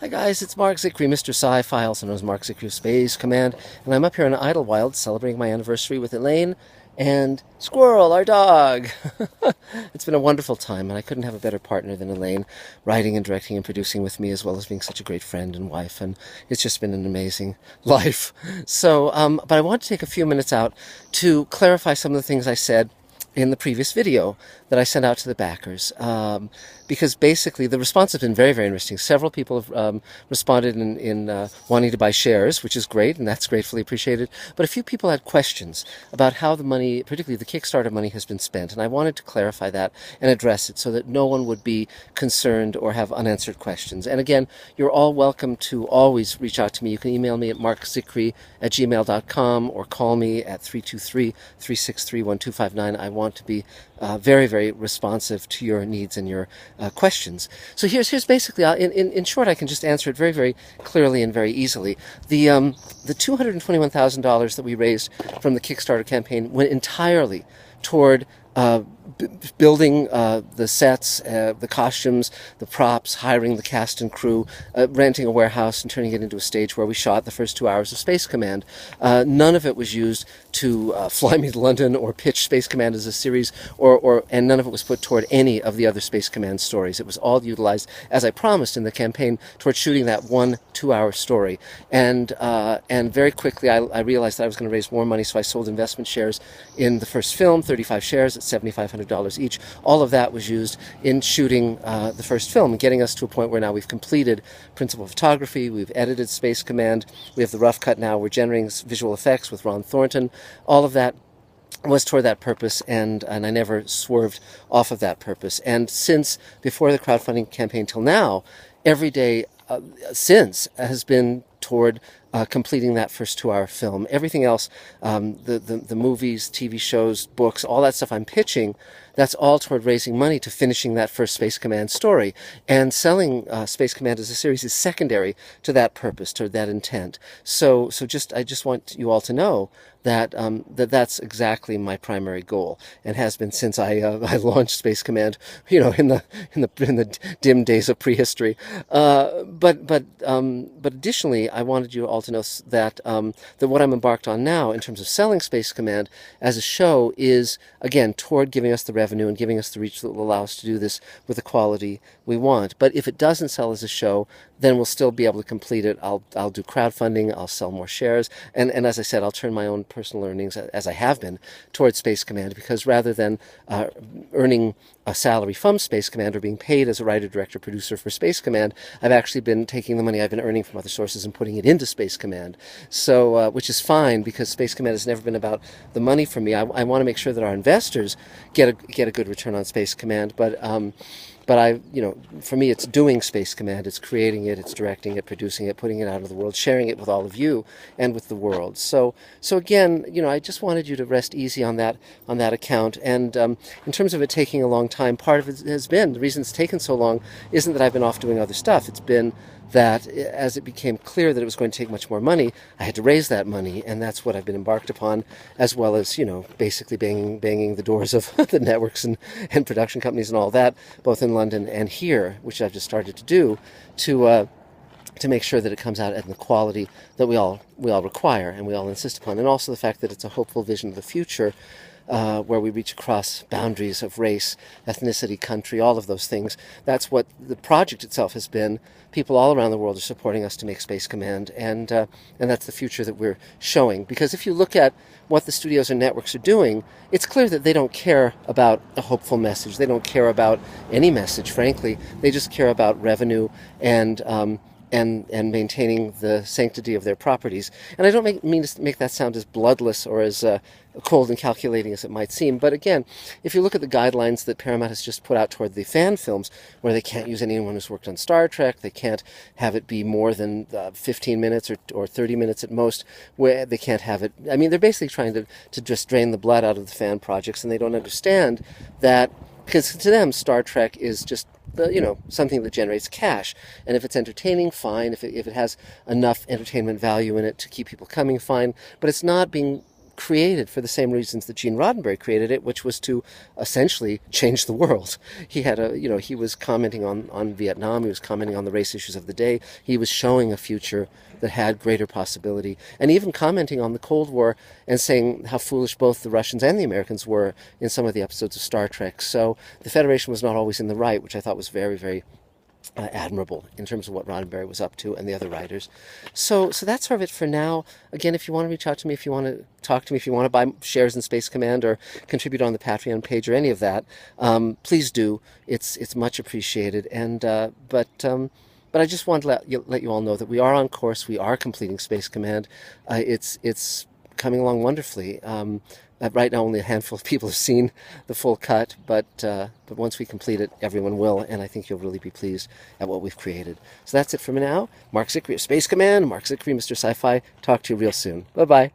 Hi guys, it's Mark Zickery, Mr. Sci-Fi, also known as Mark Zickery of Space Command, and I'm up here in Idlewild celebrating my anniversary with Elaine and Squirrel, our dog. It's been a wonderful time, and I couldn't have a better partner than Elaine, writing and directing and producing with me, as well as being such a great friend and wife, and it's just been an amazing life. But I want to take a few minutes out to clarify some of the things I said in the previous video that I sent out to the backers, because basically the response has been very, very interesting. Several people have responded in wanting to buy shares, which is great, and that's gratefully appreciated. But a few people had questions about how the money, particularly the Kickstarter money, has been spent, and I wanted to clarify that and address it so that no one would be concerned or have unanswered questions. And again, you're all welcome to always reach out to me. You can email me at markzickery@gmail.com or call me at 323-363-1259. I want to be very, very responsive to your needs and your questions. So here's basically, in short, I can just answer it very, very clearly and very easily. The $221,000 that we raised from the Kickstarter campaign went entirely toward building the sets, the costumes, the props, hiring the cast and crew, renting a warehouse and turning it into a stage where we shot the first 2 hours of Space Command. None of it was used to fly me to London or pitch Space Command as a series, and none of it was put toward any of the other Space Command stories. It was all utilized, as I promised in the campaign, toward shooting that 1 2-hour story. And very quickly I realized that I was going to raise more money, so I sold investment shares in the first film, 35 shares at $7,500 each. All of that was used in shooting the first film, getting us to a point where now we've completed principal photography, we've edited Space Command, we have the rough cut now, we're generating visual effects with Ron Thornton. All of that was toward that purpose, and I never swerved off of that purpose. And since before the crowdfunding campaign till now, every day since has been toward completing that first 2-hour film. Everything else, the movies, TV shows, books, all that stuff I'm pitching, that's all toward raising money to finishing that first Space Command story. And selling Space Command as a series is secondary to that purpose, to that intent. So I just want you all to know that that's exactly my primary goal, and has been since I launched Space Command, in the dim days of prehistory. But additionally, I wanted you all to know that what I'm embarked on now in terms of selling Space Command as a show is, again, toward giving us the revenue and giving us the reach that will allow us to do this with the quality we want. But if it doesn't sell as a show, then we'll still be able to complete it. I'll do crowdfunding, I'll sell more shares, and as I said, I'll turn my own personal earnings, as I have been, towards Space Command, because rather than earning a salary from Space Command or being paid as a writer, director, producer for Space Command, I've actually been taking the money I've been earning from other sources and putting it into Space Command. So, which is fine, because Space Command has never been about the money for me. I want to make sure that our investors get a good return on Space Command, but for me, it's doing Space Command, it's creating it, it's directing it, producing it, putting it out of the world, sharing it with all of you and with the world. So again, I just wanted you to rest easy on that account. And in terms of it taking a long time, part of it has been, the reason it's taken so long isn't that I've been off doing other stuff. It's been that as it became clear that it was going to take much more money, I had to raise that money, and that's what I've been embarked upon, as well as, basically banging the doors of the networks and production companies and all that, both in London and here, which I've just started to do, to make sure that it comes out at the quality that we all require and we all insist upon, and also the fact that it's a hopeful vision of the future, where we reach across boundaries of race, ethnicity, country, all of those things. That's what the project itself has been. People all around the world are supporting us to make Space Command, and that's the future that we're showing. Because if you look at what the studios and networks are doing, it's clear that they don't care about a hopeful message. They don't care about any message, frankly. They just care about revenue and maintaining the sanctity of their properties. And I don't mean to make that sound as bloodless or as cold and calculating as it might seem. But again, if you look at the guidelines that Paramount has just put out toward the fan films, where they can't use anyone who's worked on Star Trek, they can't have it be more than 15 minutes or 30 minutes at most, where they can't have it. I mean, they're basically trying to just drain the blood out of the fan projects, and they don't understand that, because to them, Star Trek is just something that generates cash. And if it's entertaining, fine. If it has enough entertainment value in it to keep people coming, fine. But it's not being created for the same reasons that Gene Roddenberry created it, which was to essentially change the world. He had he was commenting on Vietnam, he was commenting on the race issues of the day, he was showing a future that had greater possibility, and even commenting on the Cold War and saying how foolish both the Russians and the Americans were in some of the episodes of Star Trek. So the Federation was not always in the right, which I thought was very, very admirable in terms of what Roddenberry was up to and the other writers. So that's sort of it for now. Again, if you want to reach out to me, if you want to talk to me, if you want to buy shares in Space Command or contribute on the Patreon page or any of that, please do. It's much appreciated. And but I just want to let you all know that we are on course. We are completing Space Command. It's coming along wonderfully. Right now, only a handful of people have seen the full cut, but once we complete it, everyone will, and I think you'll really be pleased at what we've created. So that's it for now. Mark Zickery of Space Command, Mark Zickery, Mr. Sci-Fi. Talk to you real soon. Bye-bye.